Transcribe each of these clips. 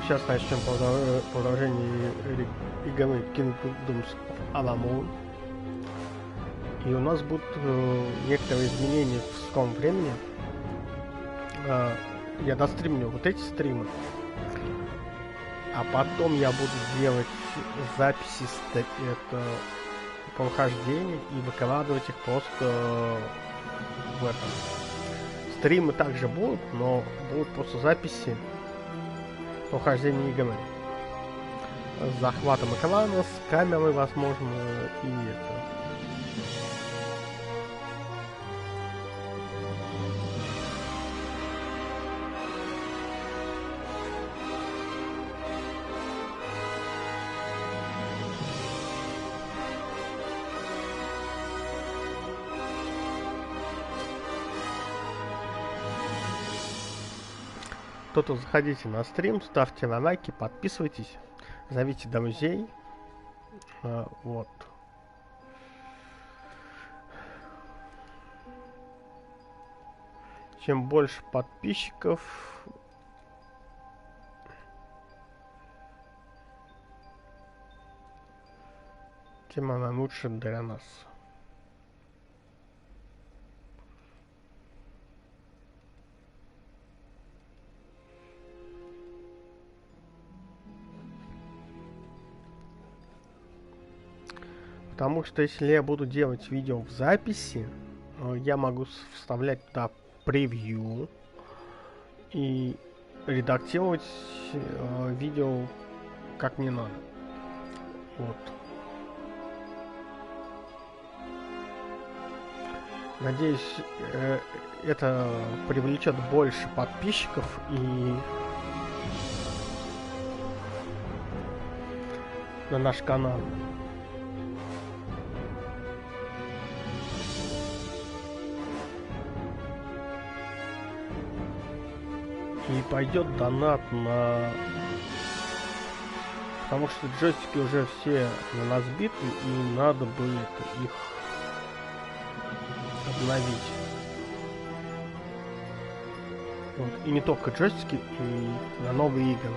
Сейчас начнем продолжение игры Kingdoms of Amalur. И у нас будут некоторые изменения в скором времени. Я достримлю вот эти стримы, а потом я буду делать записи прохождения и выкладывать их просто в этом. Стримы также будут, но будут просто записи прохождения игры. С захватом экрана, с камерой, возможно, и это. Кто-то заходите на стрим, ставьте на лайки, подписывайтесь, зовите друзей. Вот. Чем больше подписчиков, тем она лучше для нас. Потому что если я буду делать видео в записи, я могу вставлять туда превью и редактировать видео как мне надо. Вот. Надеюсь, это привлечет больше подписчиков и на наш канал. И пойдет донат на... Потому что джойстики уже все на нас биты, и надо будет их обновить. Вот. И не только джойстики, и на новые игры.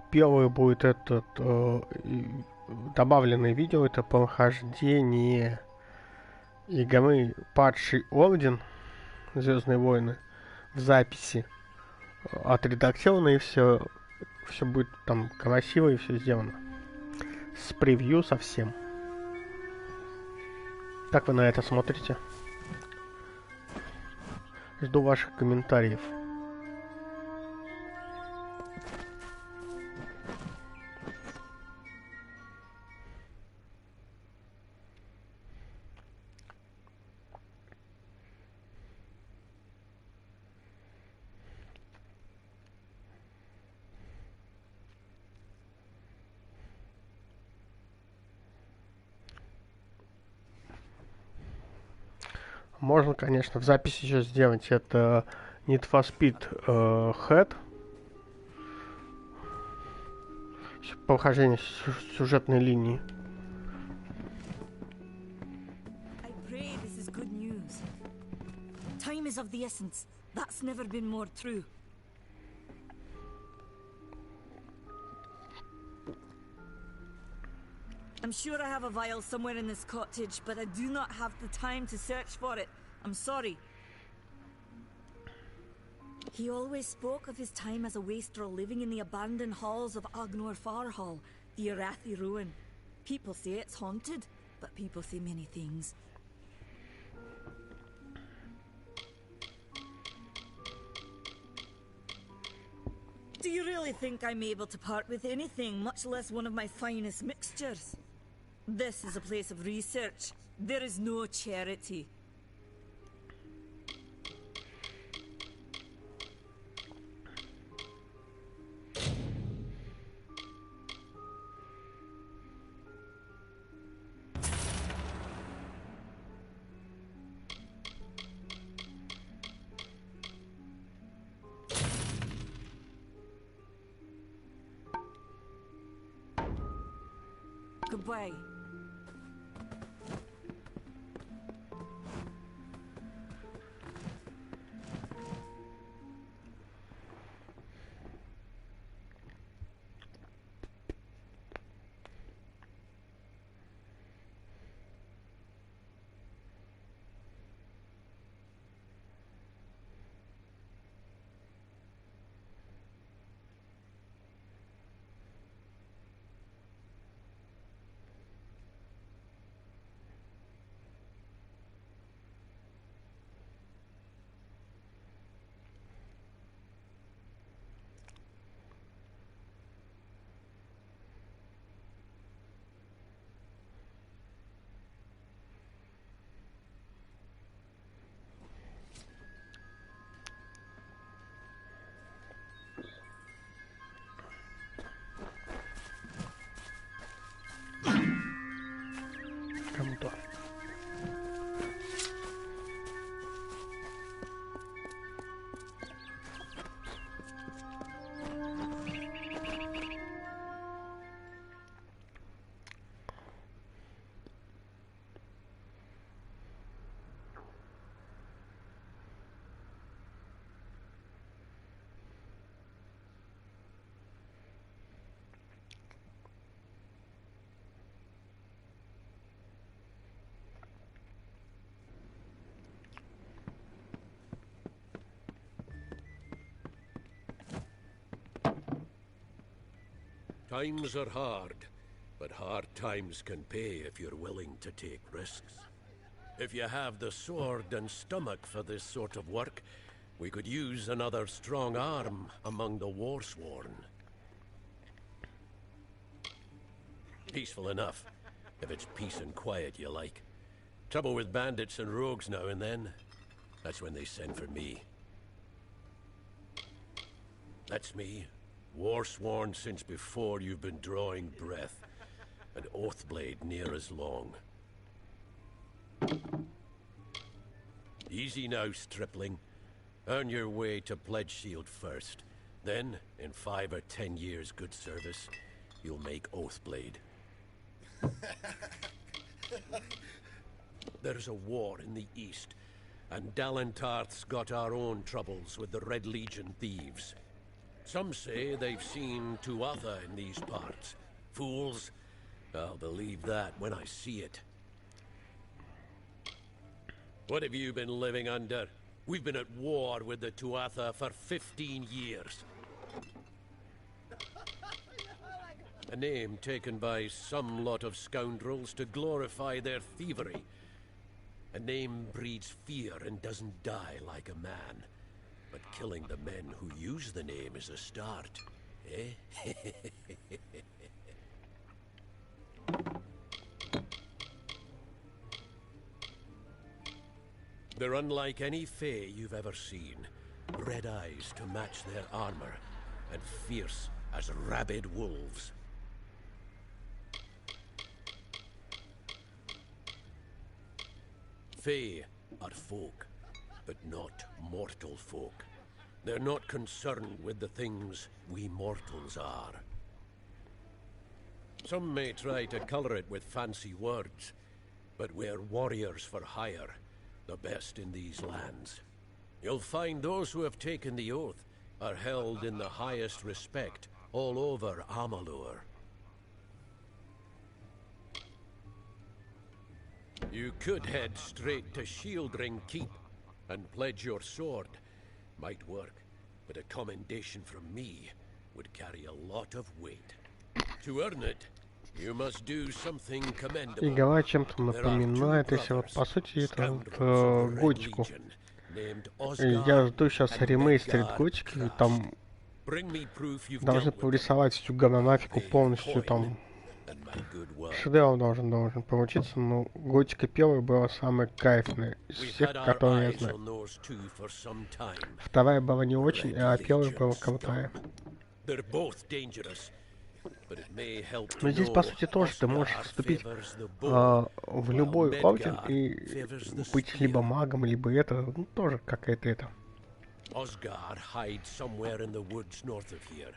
Первое будет этот добавленное видео, это прохождение игры Падший Орден, Звездные войны, в записи, отредактировано, и все будет там красиво и все сделано. С превью совсем. Как вы на это смотрите? Жду ваших комментариев. Можно, конечно, в записи еще сделать это Need for Speed Head. Прохождение сюжетной линии. Time is of the essence. That's never been more true. I'm sure I have a vial somewhere in this cottage, but I do not have the time to search for it. I'm sorry. He always spoke of his time as a wastrel living in the abandoned halls of Agnor Farhall, the Arathi ruin. People say it's haunted, but people say many things. Do you really think I'm able to part with anything, much less one of my finest mixtures? This is a place of research. There is no charity. old way. Кому-то. Times are hard, but hard times can pay if you're willing to take risks. If you have the sword and stomach for this sort of work, we could use another strong arm among the warsworn. Peaceful enough, if it's peace and quiet you like. Trouble with bandits and rogues now and then, that's when they send for me. That's me. War-sworn since before you've been drawing breath, and Oathblade near as long. Easy now, stripling. Earn your way to Pledge Shield first. Then, in 5 or 10 years' good service, you'll make Oathblade. There's a war in the east, and Dalentarth's got our own troubles with the Red Legion thieves. Some say they've seen Tuatha in these parts. Fools. I'll believe that when I see it. What have you been living under? We've been at war with the Tuatha for 15 years. A name taken by some lot of scoundrels to glorify their thievery. A name breeds fear and doesn't die like a man. But killing the men who use the name is a start, eh? They're unlike any Fae you've ever seen. Red eyes to match their armor, and fierce as rabid wolves. Fae are folk, but not mortal folk. They're not concerned with the things we mortals are. Some may try to color it with fancy words, but we're warriors for hire, the best in these lands. You'll find those who have taken the oath are held in the highest respect all over Amalur. You could head straight to Shieldring Keep and pledge your sword. Might work, but a commendation from me would carry a lot of weight. To earn it, you must do something commendable. Игра чем-то напоминает, если вот по сути это готику. Я жду сейчас ремейстерит готики, и там должны порисовать всю говнонафику полностью, там шедевр должен получиться, но готика первая была самая кайфная из всех, которые я знаю. Вторая была не очень, а первая была крутая. Но здесь, по сути, тоже ты можешь вступить в любой орден и быть либо магом, либо это, ну, тоже какая-то это. Osgar hides somewhere in the woods north of here.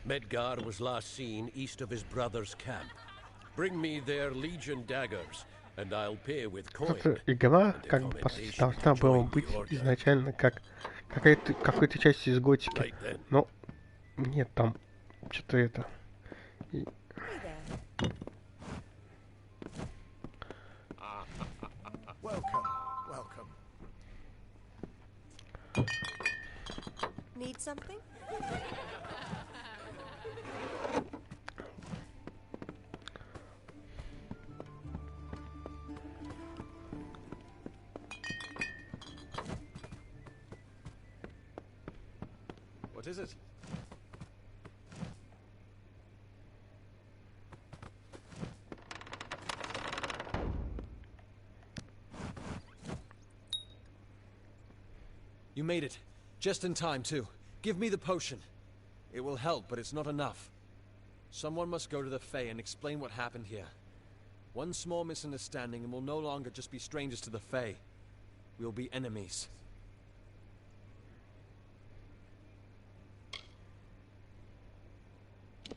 Medgar was last seen east of his brother's camp. Bring me their legion daggers, and I'll pay with coin. Эта игра как бы должна была быть изначально как какой-то частью из готики. Но нет, там что-то это. Welcome. Need something? What is it? You made it. Just in time, too. Give me the potion. It will help, but it's not enough. Someone must go to the Fae and explain what happened here. One small misunderstanding and we'll no longer just be strangers to the Fae. We'll be enemies.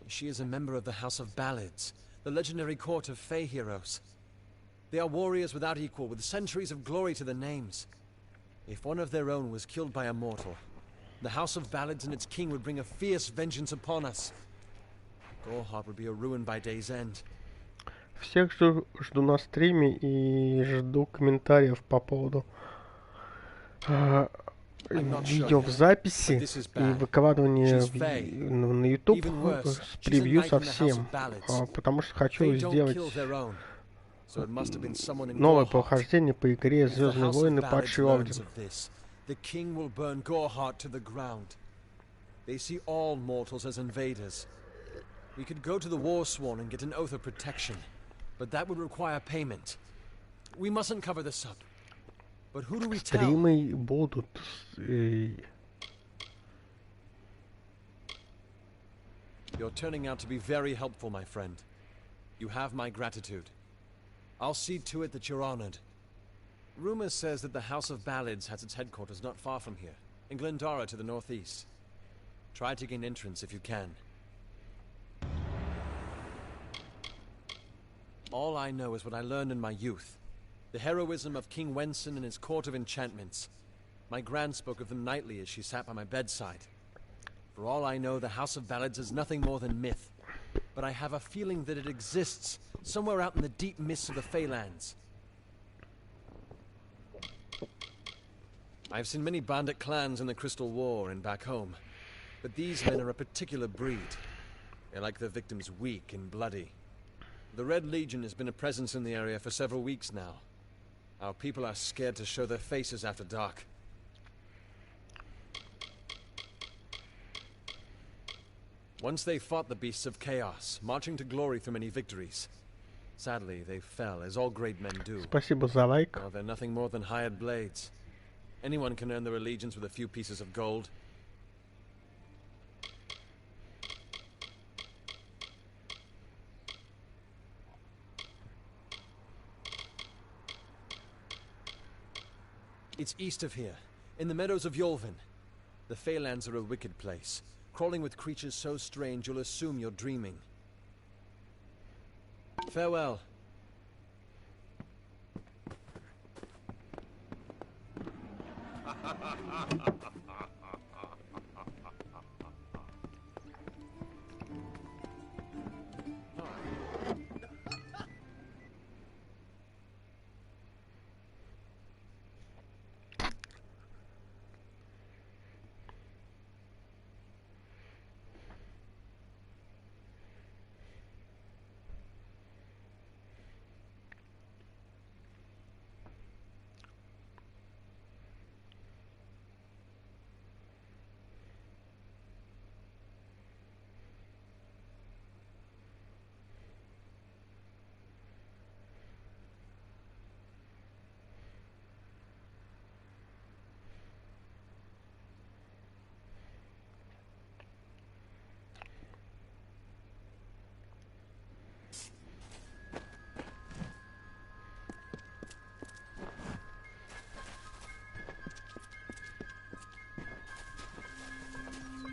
She is a member of the House of Ballads, the legendary court of Fae heroes. They are warriors without equal, with centuries of glory to their names. If one of their own was killed by a mortal, the House of Ballads and its king would bring a fierce vengeance upon us. Gorhart would be a ruin by day's end. Всех жду на стриме и жду комментариев по поводу видео в записи и выкладывания на YouTube с превью совсем, потому что хочу сделать новое прохождение по игре Звездные войны Падший Орден. The king will burn Gorhart to the ground. They see all mortals as invaders. We could go to the Warsworn and get an oath of protection, but that would require payment. We mustn't cover this up. But who do we tell? Стримы будут. You're turning out to be very helpful, my friend. You have my gratitude. I'll see to it that you're honored. Rumor says that the House of Ballads has its headquarters not far from here, in Glendara to the northeast. Try to gain entrance if you can. All I know is what I learned in my youth. The heroism of King Wenson and his court of enchantments. My gran spoke of them nightly as she sat by my bedside. For all I know, the House of Ballads is nothing more than myth. But I have a feeling that it exists, somewhere out in the deep mists of the Feylands. I've seen many bandit clans in the Crystal War and back home. But these men are a particular breed. They like their victims weak and bloody. The Red Legion has been a presence in the area for several weeks now. Our people are scared to show their faces after dark. Once they fought the beasts of chaos, marching to glory through many victories. Sadly, they fell, as all great men do. Спасибо за лайк. Now they're nothing more than hired blades. Anyone can earn their allegiance with a few pieces of gold. It's east of here, in the meadows of Yolvin. The Feylands are a wicked place, crawling with creatures so strange you'll assume you're dreaming. Farewell.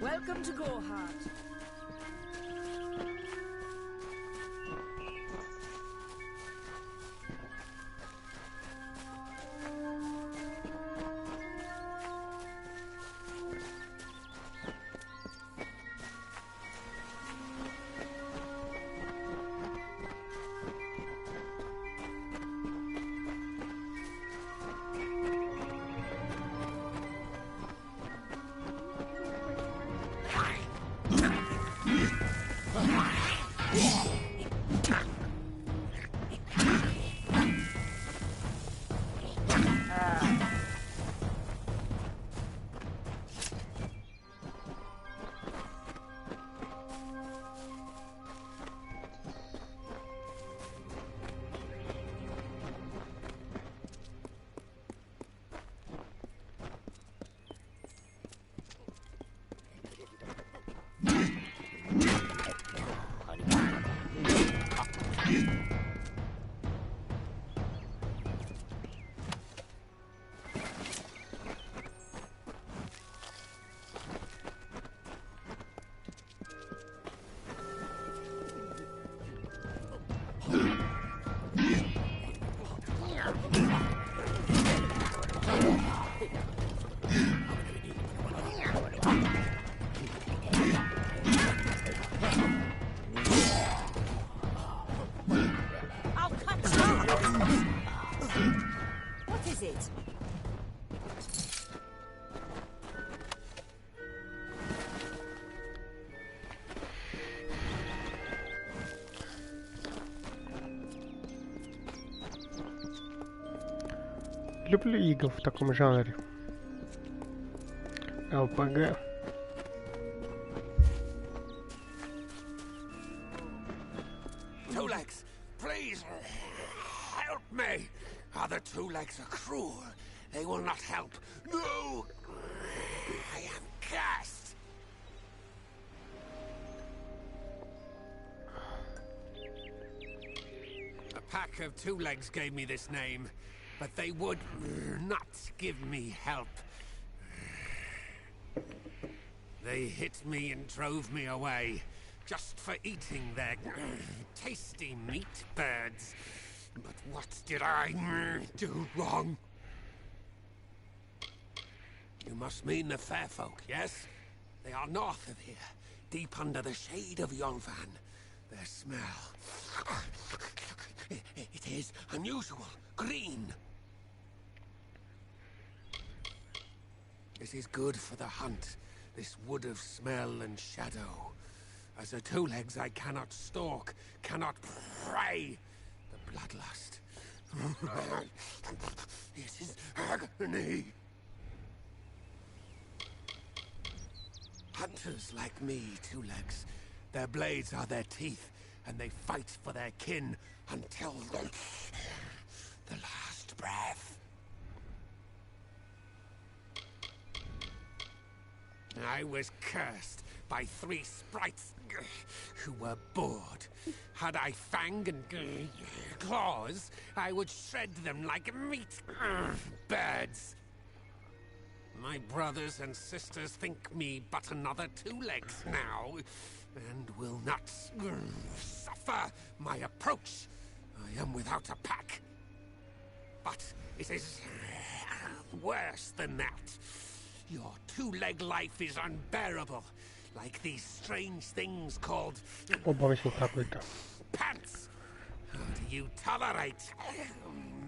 Welcome to Gorhart. easy. Люблю игры в таком жанре. ЛПГ. Two legs, please help me. Other two legs are cruel. They will not help. No, I am cursed. A pack of two legs gave me this name, but they would not give me help. They hit me and drove me away, just for eating their tasty meat birds. But what did I do wrong? You must mean the fair folk, yes? They are north of here, deep under the shade of Yolvan. Their smell... It is unusual, green. It is good for the hunt, this wood of smell and shadow. As a two legs I cannot stalk, cannot prey. The bloodlust. This is agony. Hunters like me, two legs. Their blades are their teeth, and they fight for their kin until the last breath. I was cursed by 3 sprites who were bored. Had I fang and claws, I would shred them like meat birds. My brothers and sisters think me but another two legs now, and will not suffer my approach. I am without a pack. But it is worse than that. Your two-leg life is unbearable, like these strange things called pants. How do you tolerate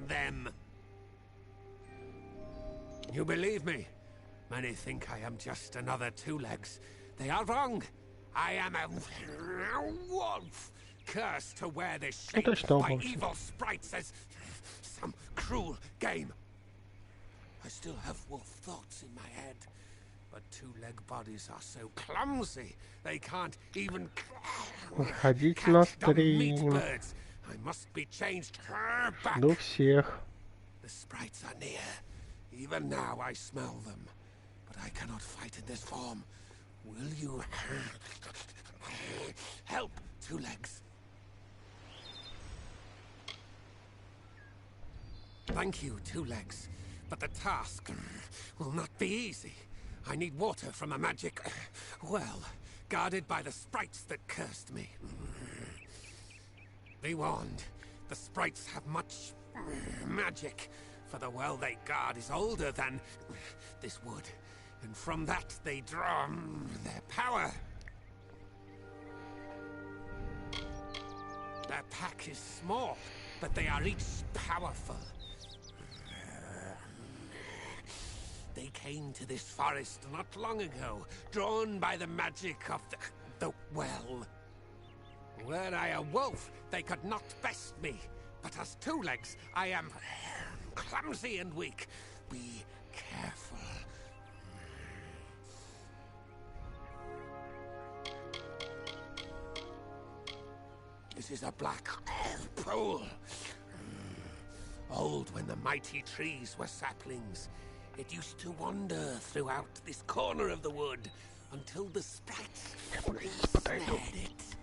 them? You believe me? Many think I am just another two legs. They are wrong. I am a wolf, cursed to wear this shape by evil sprites as some cruel game. I still have wolf thoughts in my head, but two-leg bodies are so clumsy they can't even Ходите на стрим. I must be changed back. До всех. The sprites are near. Even now I smell them, but I cannot fight in this form. Will you help, two legs? Thank you, two legs. But the task will not be easy. I need water from a magic well, guarded by the sprites that cursed me. Be warned, the sprites have much magic, for the well they guard is older than this wood, and from that they draw their power. Their pack is small, but they are each powerful. They came to this forest not long ago, drawn by the magic of the well. Were I a wolf, they could not best me. But as two legs, I am clumsy and weak. Be careful. This is a black pool. Old when the mighty trees were saplings. It used to wander throughout this corner of the wood until the sprites snared it.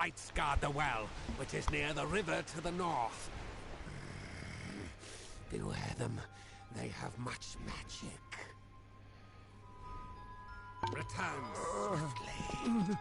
rights guard the well, which is near the river to the north. Beware them. They have much magic. Return swiftly.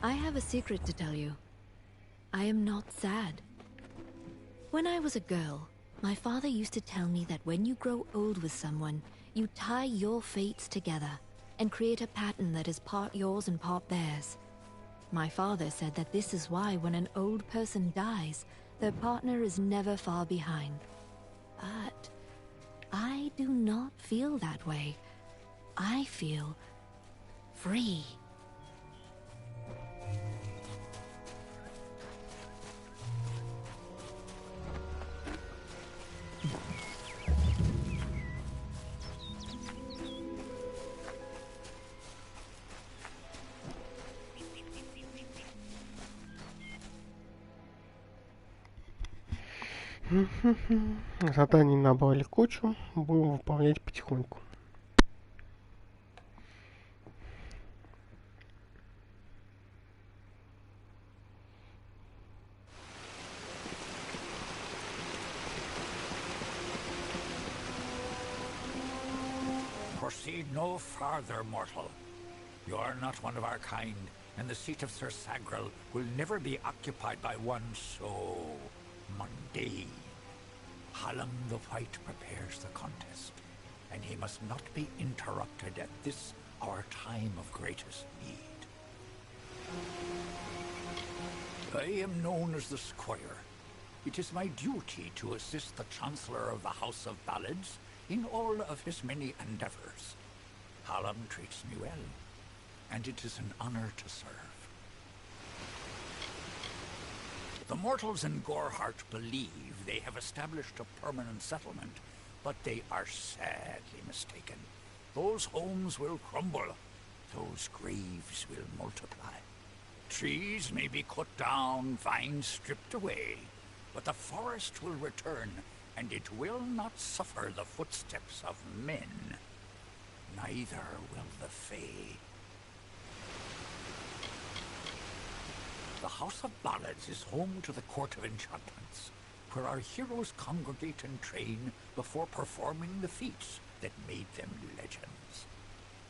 I have a secret to tell you. I am not sad. When I was a girl, my father used to tell me that when you grow old with someone, you tie your fates together and create a pattern that is part yours and part theirs. My father said that this is why when an old person dies, their partner is never far behind. But I do not feel that way. I feel free. Заданий набрали кучу, будем выполнять потихоньку. Proceed no farther, mortal. You are not one of our kind, and the seat of Sir Sagrel will never be occupied by one so mundane. Hallam the White prepares the contest, and he must not be interrupted at this our time of greatest need. I am known as the Squire. It is my duty to assist the Chancellor of the House of Ballads in all of his many endeavors. Hallam treats me well, and it is an honor to serve. The mortals in Gorehart believe they have established a permanent settlement, but they are sadly mistaken. Those homes will crumble. Those graves will multiply. Trees may be cut down, vines stripped away, but the forest will return, and it will not suffer the footsteps of men. Neither will the Fae. The House of Ballads is home to the Court of Enchantments, where our heroes congregate and train before performing the feats that made them legends.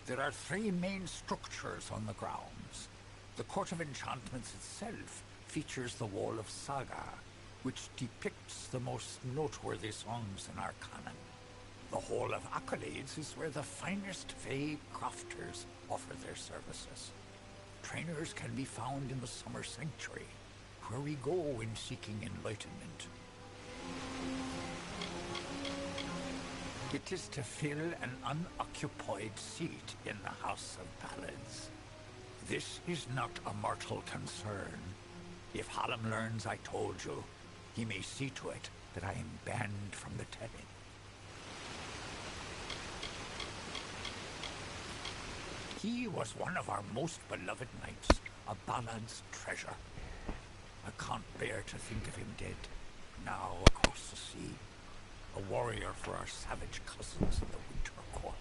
There are 3 main structures on the grounds. The Court of Enchantments itself features the Wall of Saga, which depicts the most noteworthy songs in our canon. The Hall of Accolades is where the finest Fae crafters offer their services. Trainers can be found in the Summer Sanctuary, where we go in seeking enlightenment. It is to fill an unoccupied seat in the House of Ballads. This is not a mortal concern. If Hallam learns I told you, He may see to it that I am banned from the telling. He was one of our most beloved knights, a ballad's treasure. I can't bear to think of him dead, now across the sea, a warrior for our savage cousins in the Winter Court.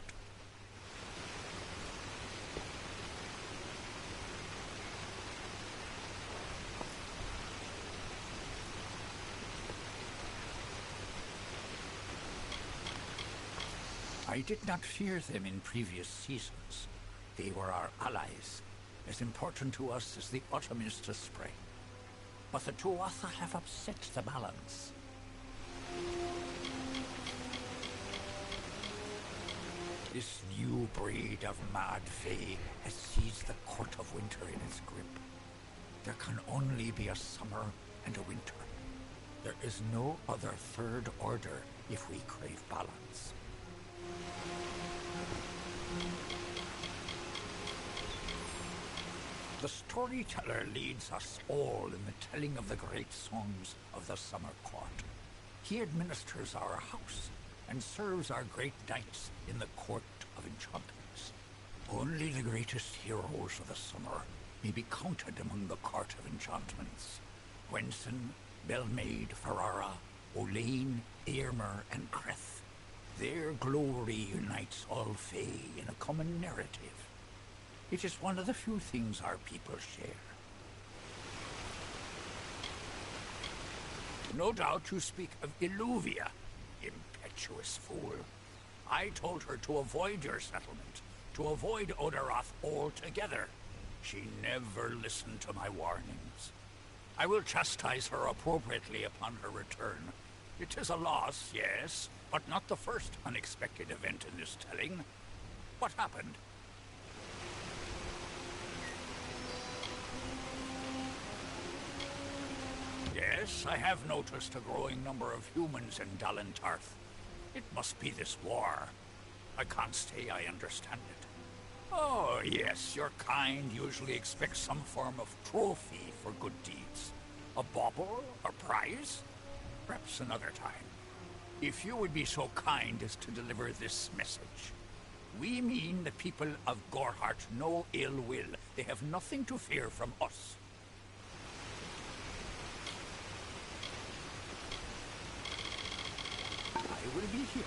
I did not fear them in previous seasons. They were our allies, as important to us as the autumn is to spring. But the Tuatha have upset the balance. This new breed of mad fae has seized the Court of Winter in its grip. There can only be a summer and a winter. There is no other third order if we crave balance. The storyteller leads us all in the telling of the great songs of the Summer Court. He administers our house and serves our great knights in the Court of Enchantments. Only the greatest heroes of the summer may be counted among the Court of Enchantments. Gwenson, Belmaid, Ferrara, Olaine, Eärmer, and Creth. Their glory unites all fae in a common narrative. It is one of the few things our people share. No doubt you speak of Illuvia, impetuous fool. I told her to avoid your settlement, to avoid Odorath altogether. She never listened to my warnings. I will chastise her appropriately upon her return. It is a loss, yes, but not the first unexpected event in this telling. What happened? Yes, I have noticed a growing number of humans in Dalentarth. It must be this war. I can't say I understand it. Oh, yes, your kind usually expects some form of trophy for good deeds. A bauble? A prize? Perhaps another time. If you would be so kind as to deliver this message. We mean the people of Gorhart no ill will. They have nothing to fear from us. I will be here.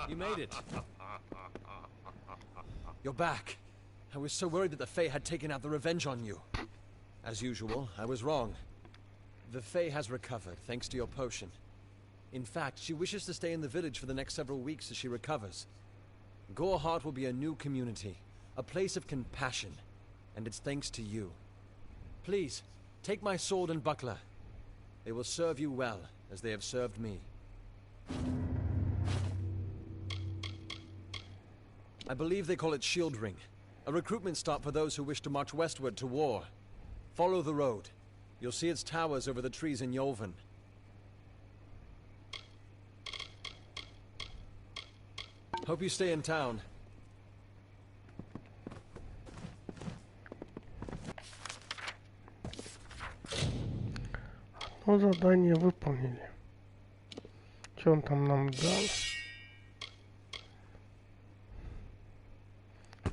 You made it. You're back. I was so worried that the Fae had taken out the revenge on you. As usual, I was wrong. The Fae has recovered, thanks to your potion. In fact, she wishes to stay in the village for the next several weeks as she recovers. Goreheart will be a new community, a place of compassion, and it's thanks to you. Please, take my sword and buckler. They will serve you well, as they have served me. I believe they call it Shield Ring, a recruitment stop for those who wish to march westward to war. Follow the road. You'll see its towers over the trees in Yolven. Hope you stay in town. Одно задание выполнили. Что он там нам дал?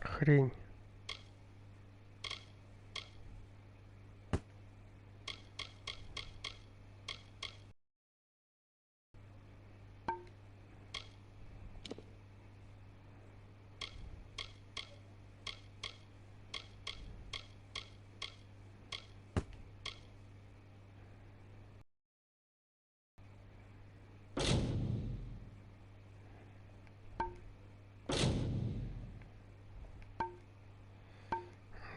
Хрень.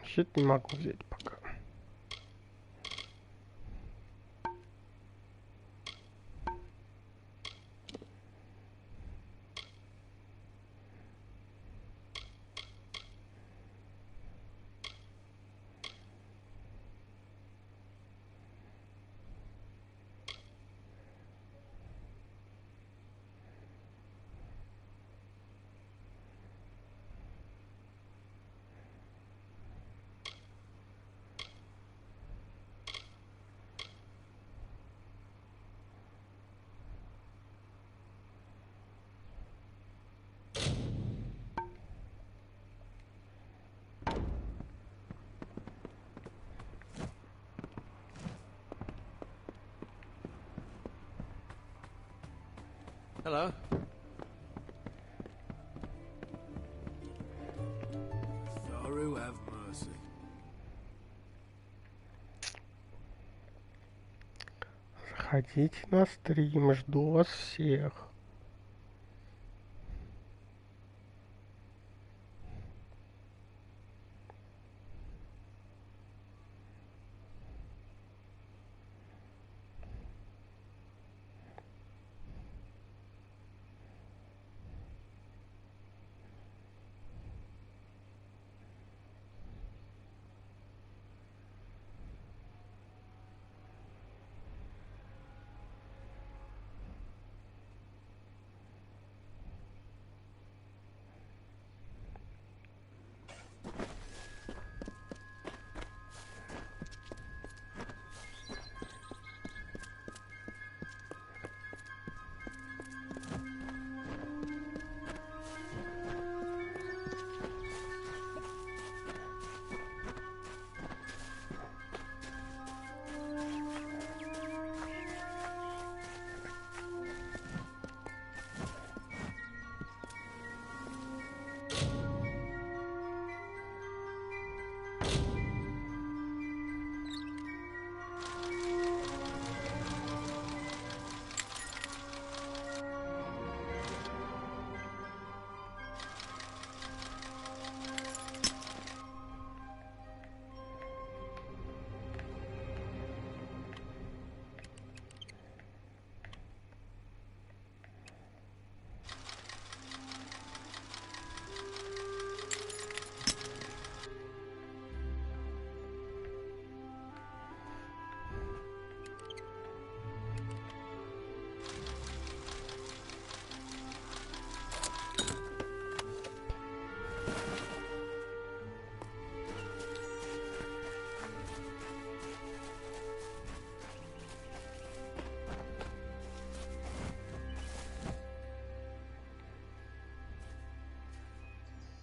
Щит не могу взять пока. Hello. Through have mercy. Заходите на стрим, жду вас всех.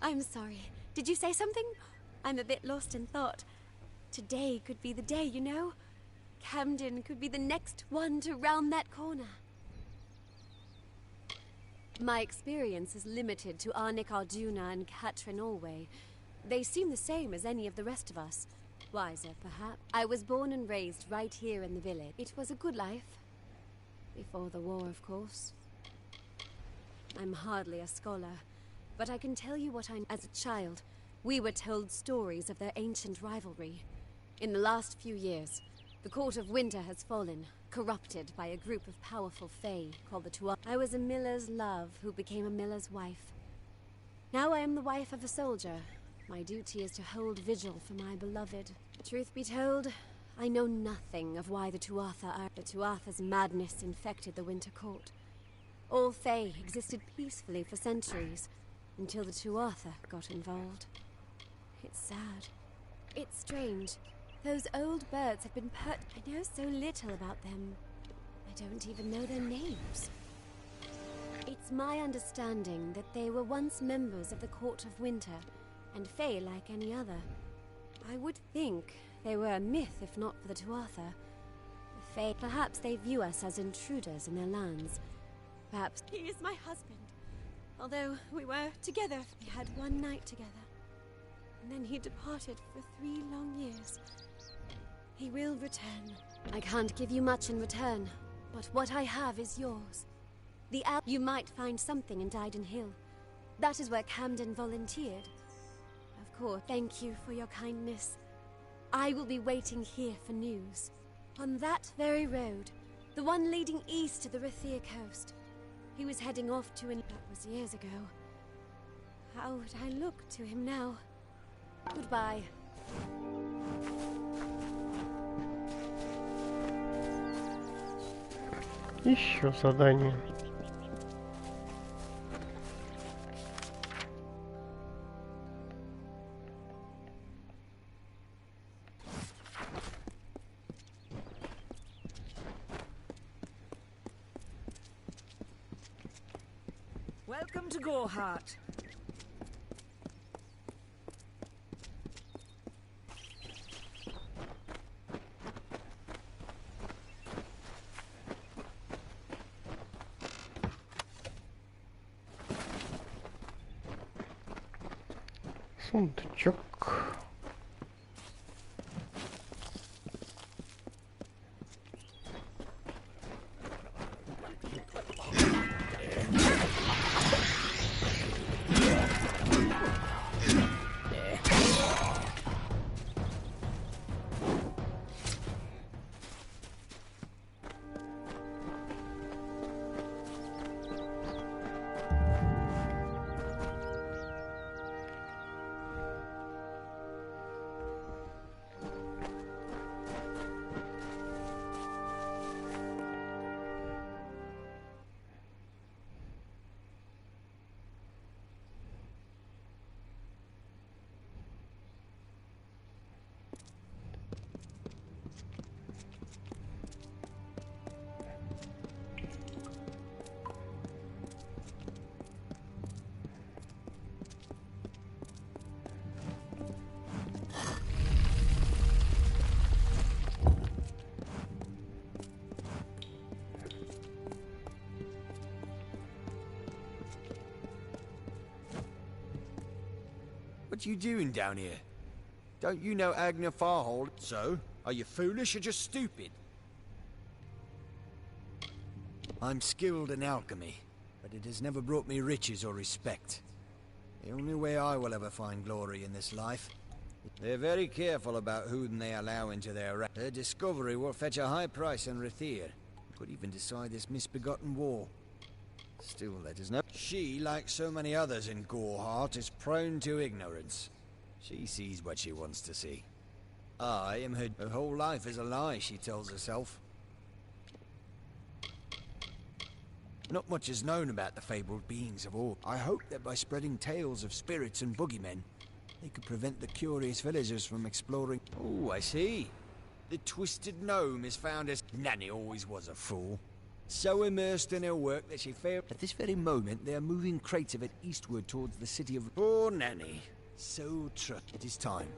I'm sorry. Did you say something? I'm a bit lost in thought. Today could be the day, you know? Camden could be the next one to round that corner. My experience is limited to Arnik Arjuna and Katrin Allway. They seem the same as any of the rest of us. Wiser, perhaps. I was born and raised right here in the village. It was a good life. Before the war, of course. I'm hardly a scholar, but I can tell you what I know. As a child, we were told stories of their ancient rivalry. In the last few years, the Court of Winter has fallen, corrupted by a group of powerful fae called the Tuatha. I was a miller's love who became a miller's wife. Now I am the wife of a soldier. My duty is to hold vigil for my beloved. Truth be told, I know nothing of why the Tuatha are. The Tuatha's madness infected the Winter Court. All fae existed peacefully for centuries, until the Tuatha got involved. It's sad. It's strange. Those old birds have been put. I know so little about them. I don't even know their names. It's my understanding that they were once members of the Court of Winter, and fae like any other. I would think they were a myth if not for the Tuatha. The fae, perhaps they view us as intruders in their lands. Perhaps he is my husband. Although we were together, we had one night together. And then he departed for 3 long years. He will return. I can't give you much in return, but what I have is yours. You might find something in Dyden Hill. That is where Camden volunteered. Of course, thank you for your kindness. I will be waiting here for news. On that very road, the one leading east to the Rathir coast. He was heading off to that was years ago. How would I look to him now? Goodbye. Еще задание. Welcome to Goreheart. Сундучок. What you doing down here? Don't you know Agner Farhold? So? Are you foolish or just stupid? I'm skilled in alchemy, but it has never brought me riches or respect. The only way I will ever find glory in this life. They're very careful about whom they allow into their ranks. Their discovery will fetch a high price in Rathir. Could even decide this misbegotten war. Still, let us know. She, like so many others in Goreheart, is prone to ignorance. She sees what she wants to see. I am her whole life is a lie, she tells herself. Not much is known about the fabled beings of Orc. I hope that by spreading tales of spirits and boogeymen, they could prevent the curious villagers from exploring. Oh, I see. The twisted gnome is found as... Nanny always was a fool. So immersed in her work that she failed. At this very moment, they are moving crates of it eastward towards the city of... Poor Nanny. So true. It is time.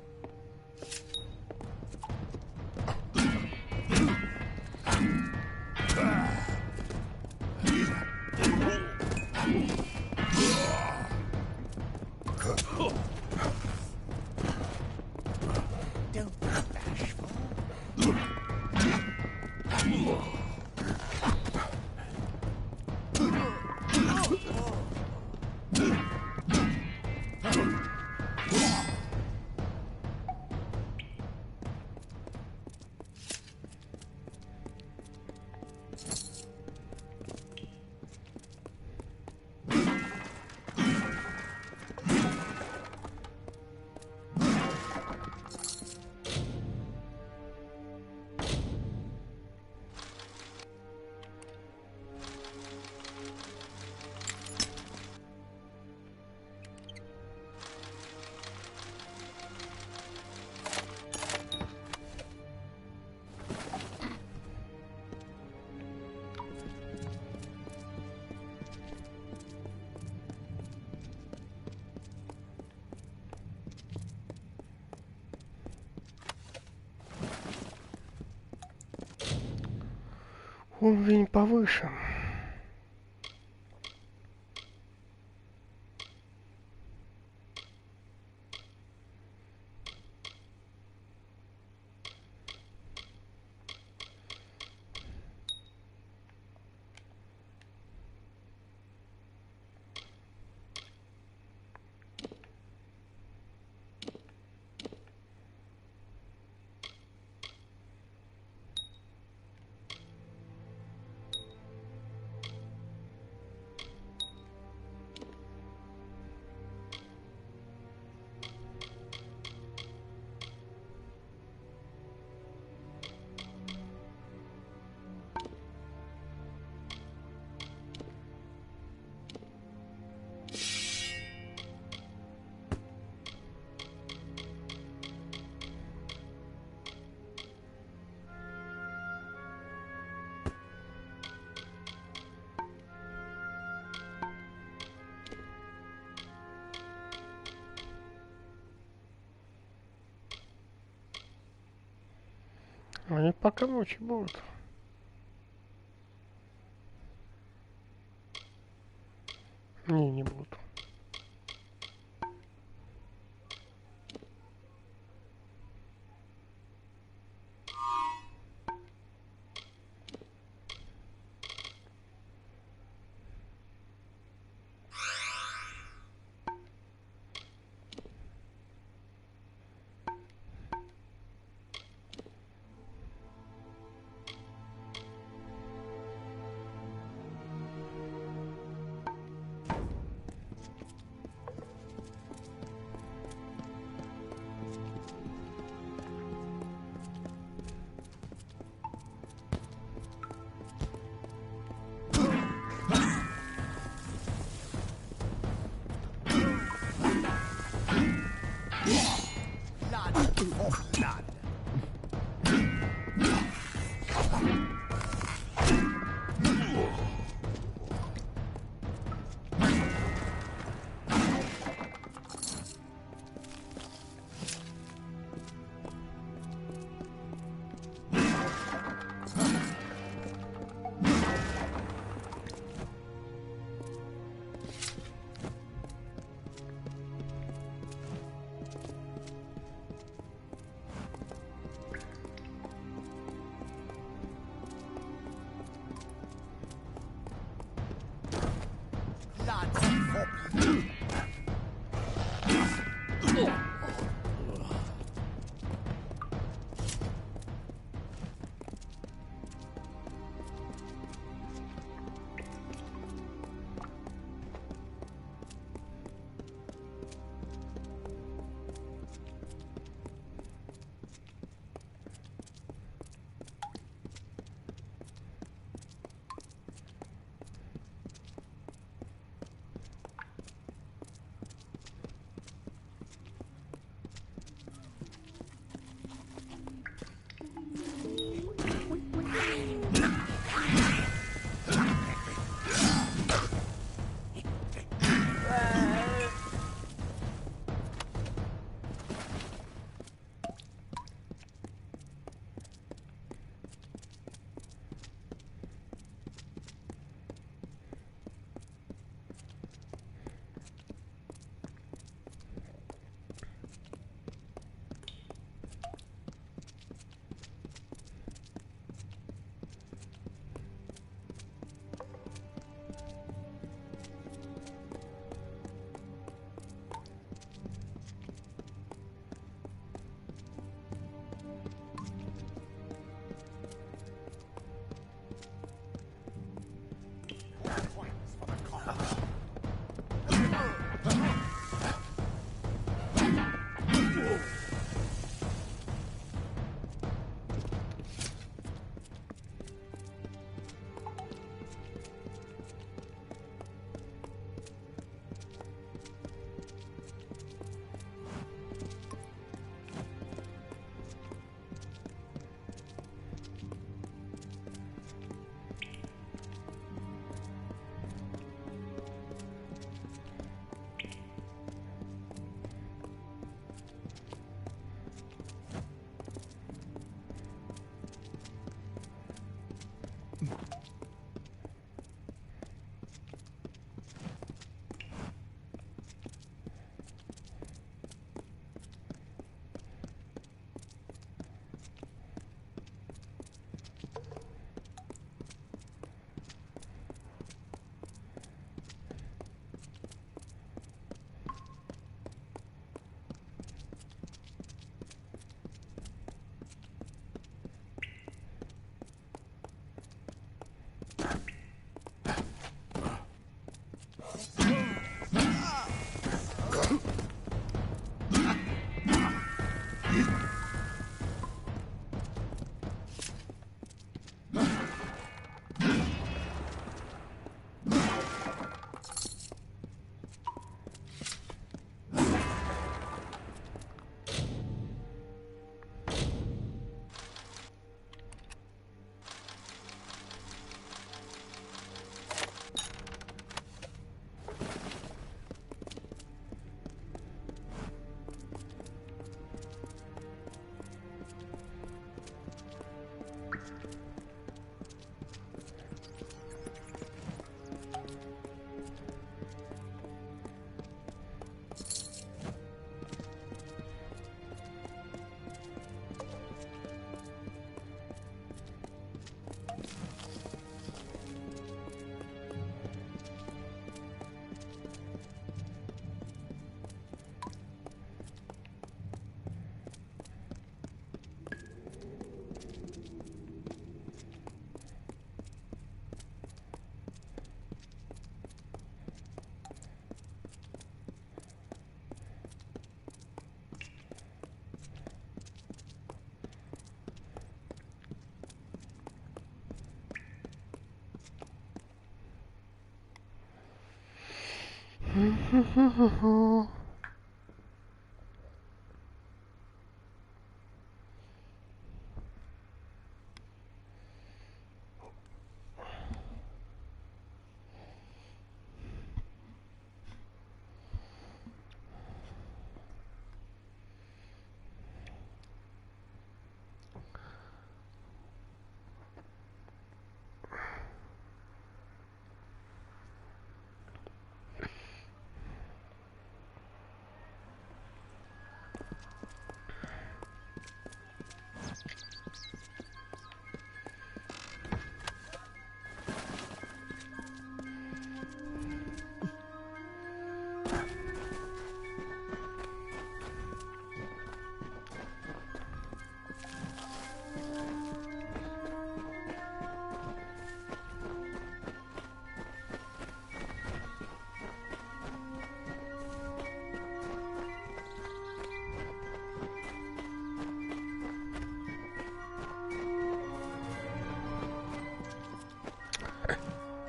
Уровень повыше. Они покороче будут. Не будут.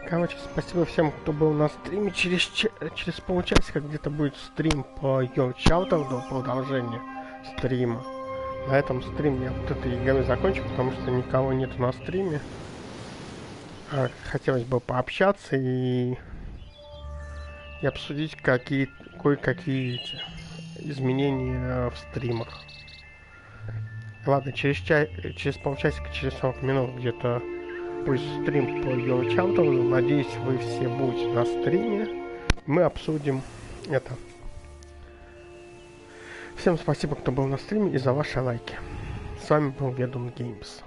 Короче, спасибо всем, кто был на стриме. Через полчасика где-то будет стрим по Йоркшаутеру, продолжение стрима. На этом стрим я вот этой игрой закончу, потому что никого нет на стриме. Хотелось бы пообщаться и обсудить кое-какие изменения в стримах. Ладно, через полчасика, через 40 минут где-то будет стрим по Йоркшаутеру. Надеюсь, вы все будете на стриме. Мы обсудим это. Всем спасибо, кто был на стриме, и за ваши лайки. С вами был Ведун Геймс.